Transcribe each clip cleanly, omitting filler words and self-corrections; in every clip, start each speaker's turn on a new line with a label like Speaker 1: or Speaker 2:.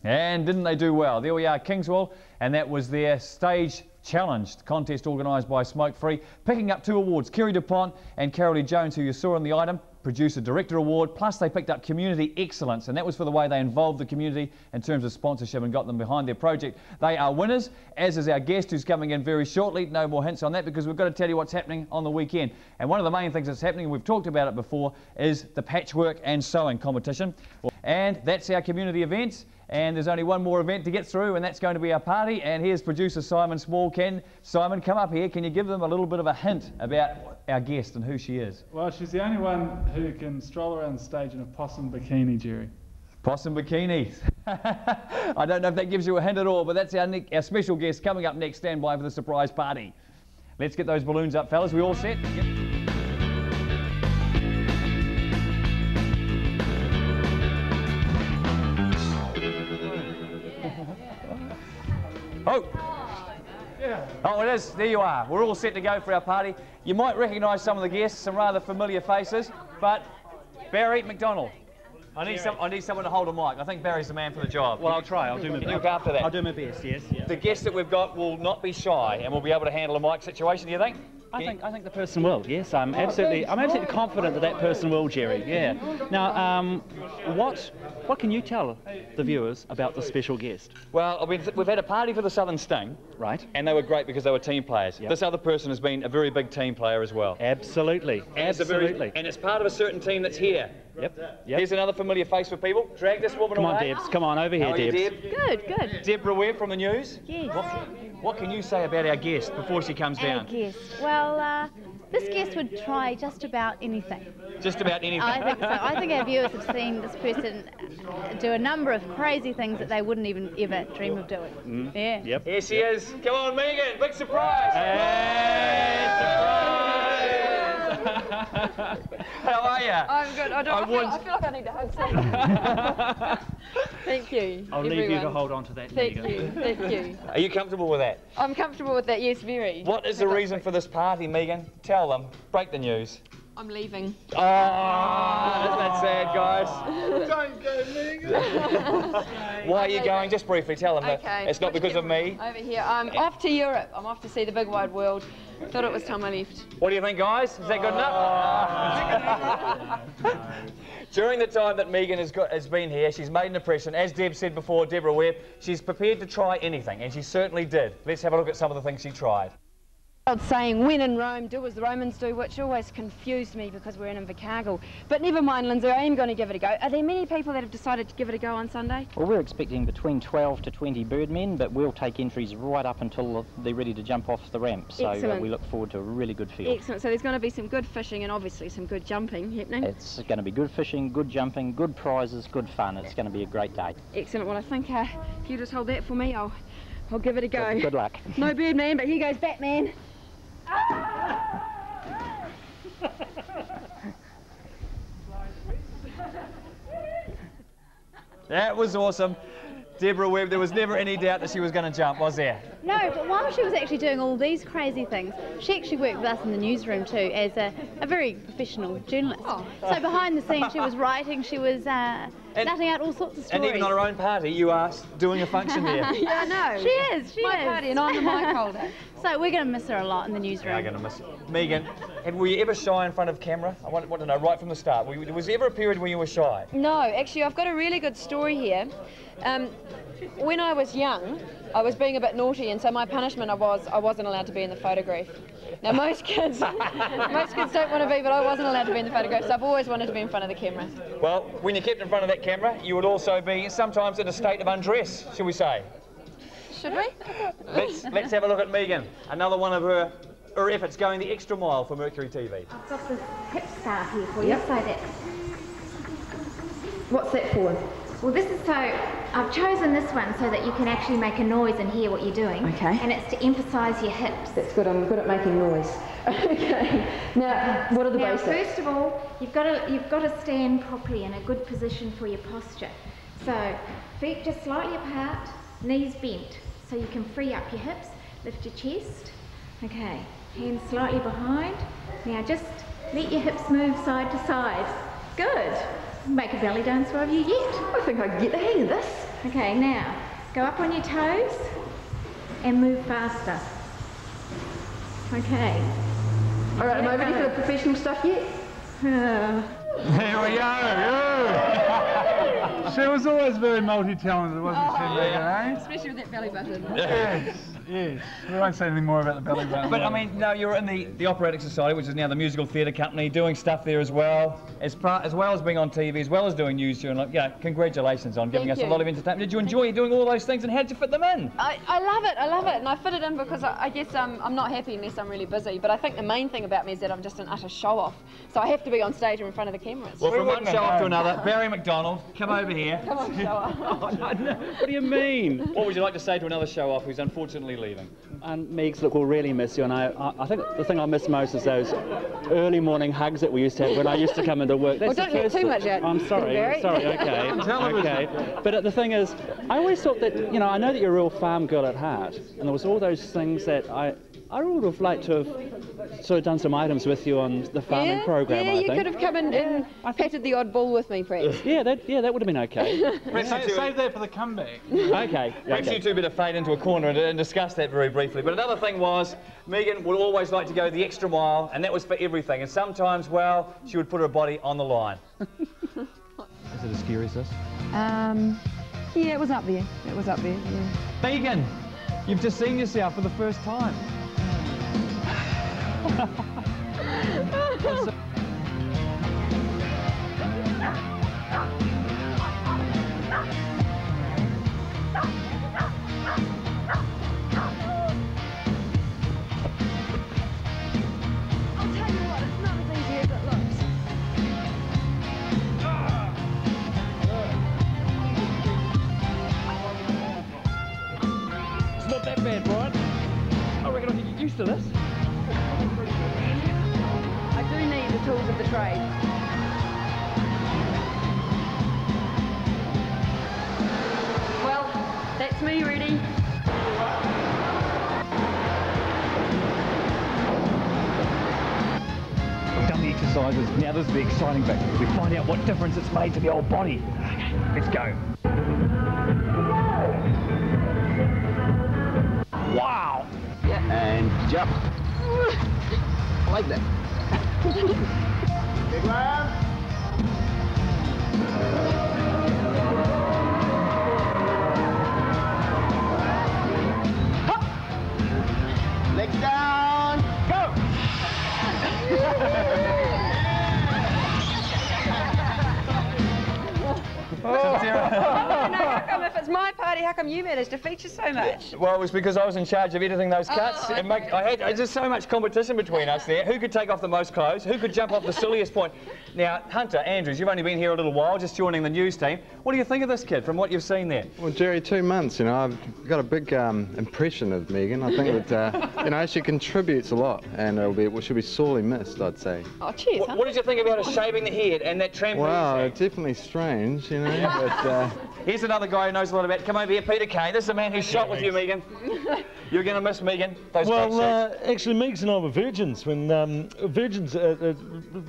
Speaker 1: And didn't they do well? There we are, Kingswell, and that was their stage challenge contest organised by Smoke Free, picking up 2 awards, Kerry DuPont and Carol Lee Jones, who you saw in the item, Producer Director Award, plus they picked up Community Excellence, and that was for the way they involved the community in terms of sponsorship and got them behind their project. They are winners, as is our guest who's coming in very shortly. No more hints on that because we've got to tell you what's happening on the weekend. And one of the main things that's happening, and we've talked about it before, is the patchwork and sewing competition. And that's our community events. And there's only one more event to get through, and that's going to be our party. And here's producer Simon Small. Simon, come up here. Can you give them a little bit of a hint about our guest and who she is?
Speaker 2: Well, she's the only one who can stroll around the stage in a possum bikini, Jerry.
Speaker 1: Possum bikinis. I don't know if that gives you a hint at all, but that's our special guest coming up next. Stand by for the surprise party. Let's get those balloons up, fellas. We all set? Yep. Oh! Yeah. Oh, it is. There you are. We're all set to go for our party. You might recognise some of the guests, some rather familiar faces, but Barry McDonald. I need someone to hold a mic. I think Barry's the man for the job.
Speaker 3: Well, I'll try. I'll do my best.
Speaker 1: Can you look after that?
Speaker 3: I'll do my best, yes. Yeah.
Speaker 1: The guests that we've got will not be shy and will be able to handle a mic situation, do you think?
Speaker 3: I think the person will. Yes, I'm absolutely confident that that person will, Jerry. Yeah. Now, what can you tell the viewers about the special guest?
Speaker 1: Well, we've had a party for the Southern Sting,
Speaker 3: right?
Speaker 1: And they were great because they were team players. Yep. This other person has been a very big team player as well.
Speaker 3: Absolutely. Absolutely.
Speaker 1: And it's part of a certain team that's here.
Speaker 3: Yep.
Speaker 1: Here's another familiar face for people. Drag this woman away.
Speaker 3: Come on, Debs. Come on over here, Debs.
Speaker 1: Deb?
Speaker 4: Good.
Speaker 1: Deborah Webb from the news.
Speaker 4: Yes.
Speaker 1: What can you say about our guest before she comes down?
Speaker 4: Our guest. Well, this guest would try just about anything.
Speaker 1: Just about anything?
Speaker 4: I think so. I think our viewers have seen this person do a number of crazy things that they wouldn't even ever dream of doing.
Speaker 3: Mm.
Speaker 4: Yeah.
Speaker 3: Yep.
Speaker 1: Here she is. Come on, Megan. Big surprise.
Speaker 3: Hey, surprise.
Speaker 1: How are you?
Speaker 5: I'm good. I feel like I need to hug someone. Thank you.
Speaker 3: I'll leave you to hold on to that, Megan.
Speaker 5: Thank you.
Speaker 1: Are you comfortable with that?
Speaker 5: I'm comfortable with that, yes, very.
Speaker 1: What is the reason for this party, Megan? Tell them. Break the news.
Speaker 5: I'm leaving.
Speaker 1: Oh, isn't that sad, guys?
Speaker 2: Don't go, Megan.
Speaker 1: Why are you going? Just briefly, tell them
Speaker 5: Okay.
Speaker 1: that it's not because of me.
Speaker 5: Over here. I'm off to Europe. I'm off to see the big wide world. Thought it was time I left.
Speaker 1: What do you think, guys? Is that good enough? During the time that Megan has been here, she's made an impression. As Deb said before, Deborah Webb, she's prepared to try anything, and she certainly did. Let's have a look at some of the things she tried.
Speaker 5: Old saying, when in Rome, do as the Romans do, which always confused me because we're in Invercargill. But never mind, Lindsay, I am going to give it a go. Are there many people that have decided to give it a go on Sunday?
Speaker 6: Well, we're expecting between 12 to 20 birdmen, but we'll take entries right up until they're ready to jump off the ramp. So we look forward to a really good field.
Speaker 5: Excellent. So there's going to be some good fishing and obviously some good jumping happening.
Speaker 6: It's going to be good fishing, good jumping, good prizes, good fun. It's going to be a great day.
Speaker 5: Excellent. Well, I think if you just hold that for me, I'll give it a go.
Speaker 6: Good luck.
Speaker 5: No birdman, but here goes Batman.
Speaker 1: That was awesome. Deborah Webb, there was never any doubt that she was going to jump, was there?
Speaker 4: No, but while she was actually doing all these crazy things, she actually worked with us in the newsroom too as a very professional journalist. Oh. So behind the scenes she was writing, she was nutting out all sorts of stories.
Speaker 1: And even on her own party, you are doing a function there.
Speaker 5: Yeah, I know.
Speaker 4: She is.
Speaker 5: My party and I'm the mic holder.
Speaker 4: So we're going to miss her a lot in the newsroom.
Speaker 1: We are going to miss her. Megan, were you ever shy in front of camera? I want to know right from the start. Was there ever a period when you were shy?
Speaker 5: No, actually I've got a really good story here. When I was young, I was being a bit naughty, and so my punishment I wasn't allowed to be in the photograph. Now most kids don't want to be, but I wasn't allowed to be in the photograph, so I've always wanted to be in front of the camera.
Speaker 1: Well, when you kept in front of that camera, you would also be sometimes in a state of undress, shall we say?
Speaker 5: Should we?
Speaker 1: Let's have a look at Megan. Another one of her efforts going the extra mile for Mercury TV.
Speaker 4: I've got this hip scarf here for you. So that's...
Speaker 5: What's that for?
Speaker 4: Well, this is so, I've chosen this one so that you can actually make a noise and hear what you're doing.
Speaker 5: Okay.
Speaker 4: And it's to emphasise your hips.
Speaker 5: That's good, I'm good at making noise. Okay. Now, what are the basics?
Speaker 4: First of all, you've got to stand properly in a good position for your posture. So, feet just slightly apart, knees bent, so you can free up your hips, lift your chest. Okay, hands slightly behind. Now just let your hips move side to side. Good. Make a belly dancer of you yet.
Speaker 5: I think I can get the hang of this.
Speaker 4: Okay, now go up on your toes and move faster. Okay.
Speaker 5: All right, am I ready for the professional stuff yet?
Speaker 1: Here we go.
Speaker 2: She was always very multi-talented, wasn't she, Megan, eh?
Speaker 5: Especially with that belly button.
Speaker 2: Yes, yes. We won't say any more about the belly button.
Speaker 1: But I mean, no, you're in the Operatic Society, which is now the musical theatre company, doing stuff there as well as well as being on TV, as well as doing news here. And like, yeah, congratulations on giving us a lot of entertainment. Did you enjoy doing all those things, and how did you fit them in?
Speaker 5: I love it, and I fit it in because I guess I'm not happy unless I'm really busy. But I think the main thing about me is that I'm just an utter show-off, so I have to be on stage or in front of the cameras.
Speaker 1: Well, from one show-off to another, Barry McDonald, come over here.
Speaker 5: Come on, show-off.
Speaker 3: Oh, no. What do you mean?
Speaker 1: What would you like to say to another show-off who's unfortunately leaving?
Speaker 3: And Megs, look, we'll really miss you, and I think the thing I miss most is those early morning hugs that we used to have when I used to come into work. That's
Speaker 5: Well, don't get too much out.
Speaker 3: I'm sorry, okay, okay. But the thing is, I always thought that, you know, I know that you're a real farm girl at heart, and there was all those things that I would have liked to have sort of done some items with you on the farming program.
Speaker 5: Yeah,
Speaker 3: I
Speaker 5: you
Speaker 3: think.
Speaker 5: could have come in and patted the odd ball with me, perhaps.
Speaker 3: Yeah, that would have been okay.
Speaker 2: Save that for the comeback.
Speaker 3: Okay.
Speaker 1: Perhaps you two better fade into a corner and discuss that very briefly. But another thing was, Megan would always like to go the extra mile, and that was for everything. And sometimes, well, she would put her body on the line. Is it as scary as this?
Speaker 5: Yeah, it was up there. It was up there, yeah.
Speaker 1: Megan, you've just seen yourself for the first time. It's not that bad, Brian. I reckon I can get used to this.
Speaker 5: I do need the tools of the trade. Well, that's me ready.
Speaker 1: We've done the exercises. Now this is the exciting bit. We find out what difference it's made to the old body. Okay, let's go. Wow!
Speaker 7: Yeah, and jump. I like that. Big one. Legs down. Go.
Speaker 5: How come if it's my party, how come you managed to feature so much?
Speaker 1: Well, it was because I was in charge of editing those cuts.
Speaker 5: Oh,
Speaker 1: And I had just so much competition between us there. Who could take off the most clothes? Who could jump off the silliest point? Now, Hunter, Andrews, you've only been here a little while, just joining the news team. What do you think of this kid from what you've seen there?
Speaker 8: Well, Jerry, 2 months, you know, I've got a big impression of Megan. I think that, you know, she contributes a lot, and she'll be sorely missed, I'd say.
Speaker 5: Oh, cheers,
Speaker 1: What did you think about her shaving the head and that trampoline?
Speaker 8: Wow,
Speaker 1: thing?
Speaker 8: it's definitely strange, you know, but...
Speaker 1: Here's another guy who knows a lot about it. Come over here, Peter Kay. This is a man who shot with you, Megan. You're going to miss Megan. Those
Speaker 9: Well, actually, Megs and I were virgins when virgins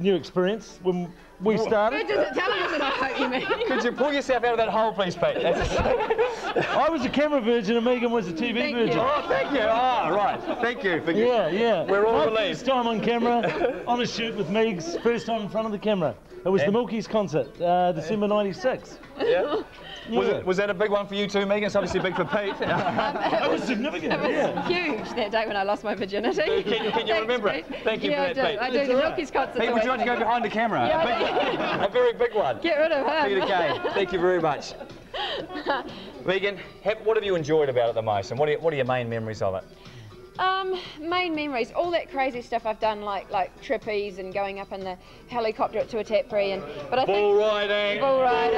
Speaker 9: new experience when we started.
Speaker 5: Virgins at television, I hope you mean.
Speaker 1: Could you pull yourself out of that hole, please, Pete?
Speaker 9: I was a camera virgin and Megan was a TV
Speaker 5: Thank
Speaker 9: virgin.
Speaker 5: you.
Speaker 1: Oh, thank you. Oh, right. Thank you. For
Speaker 9: Yeah.
Speaker 1: We're all
Speaker 9: My
Speaker 1: relieved.
Speaker 9: first time on camera, on a shoot with Megs, first time in front of the camera. It was the Milky's concert, December '96.
Speaker 1: Yeah. Was that a big one for you too, Megan? It's obviously big for Pete.
Speaker 9: That was significant,
Speaker 5: It was
Speaker 9: yeah.
Speaker 5: huge that day when I lost my virginity.
Speaker 1: Can you remember it? Thank you
Speaker 5: yeah,
Speaker 1: for that, Pete.
Speaker 5: I do. The Milky's concert.
Speaker 1: Pete, would you like to go behind the camera?
Speaker 5: Yeah,
Speaker 1: A very big one.
Speaker 5: Get rid of him.
Speaker 1: Peter Kay, thank you very much. Megan, what have you enjoyed about it the most, and what are your main memories of it?
Speaker 5: Main memories, all that crazy stuff I've done, like trippies and going up in the helicopter to a tapree, but I think
Speaker 1: Bull riding.
Speaker 5: bull riding.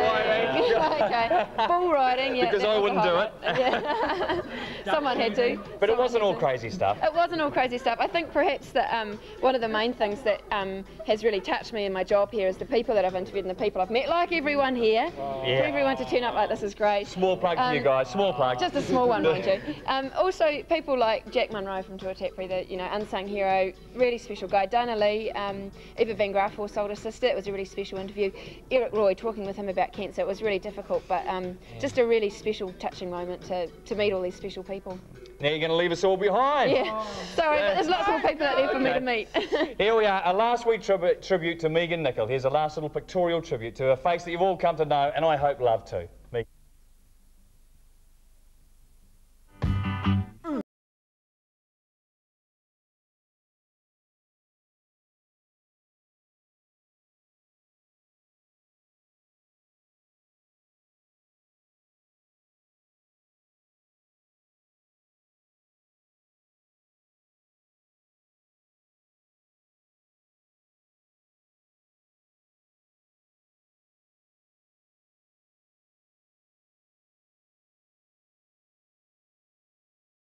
Speaker 5: Okay, bull riding. Yeah,
Speaker 1: Because
Speaker 5: that
Speaker 1: I
Speaker 5: was a
Speaker 1: wouldn't do
Speaker 5: highlight. Yeah. Someone had to.
Speaker 1: But it wasn't all crazy stuff.
Speaker 5: It wasn't all crazy stuff. I think perhaps that one of the main things that has really touched me in my job here is the people that I've interviewed and the people I've met, like everyone here. For everyone to turn up like this is great.
Speaker 1: Small plug to you guys, small plug.
Speaker 5: Just a small one, mind you. Also, people like Jack Monroe row from To Attack Free, the unsung hero, really special guy. Dana Lee, Eva Van Graaf, also older sister. It was a really special interview. Eric Roy, talking with him about cancer, it was really difficult, but just a really special, touching moment to meet all these special people.
Speaker 1: Now you're going to leave us all behind.
Speaker 5: Yeah, sorry, but there's lots more people out there for me to meet.
Speaker 1: Here we are, a last week tribute to Megan Nichol. Here's a last little pictorial tribute to a face that you've all come to know, and I hope love too. Megan.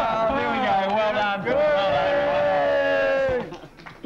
Speaker 1: Oh, there we go. Well done. Good.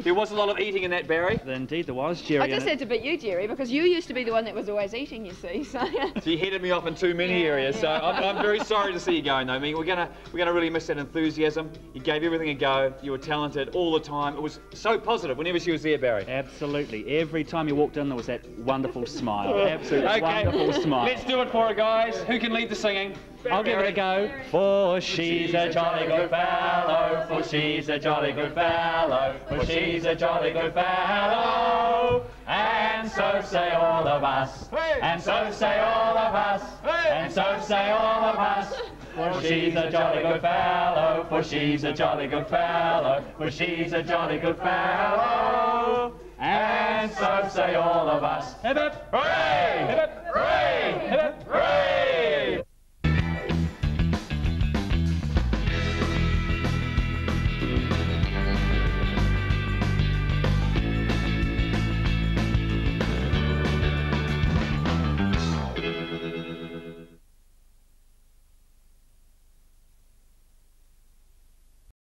Speaker 1: There was a lot of eating in that, Barry.
Speaker 3: Indeed there was, Jerry.
Speaker 5: I just had to beat you, Jerry, because you used to be the one that was always eating, you see. So
Speaker 1: you headed me off in too many areas, so I'm very sorry to see you going, though. I mean, we're gonna really miss that enthusiasm. You gave everything a go. You were talented all the time. It was so positive whenever she was there, Barry.
Speaker 3: Absolutely. Every time you walked in, there was that wonderful smile. Absolutely wonderful smile.
Speaker 1: Let's do it for her, guys. Who can lead the singing?
Speaker 3: I'll give it a go. For she's a jolly good fellow, for she's a jolly good fellow, for she's a jolly good fellow. And so say all of us, and so say all of us, and so say all of us. For she's a jolly good fellow, for she's a jolly good fellow, for she's a jolly good fellow. And so say all of us. Hip hip, hooray! Hip hip, hooray!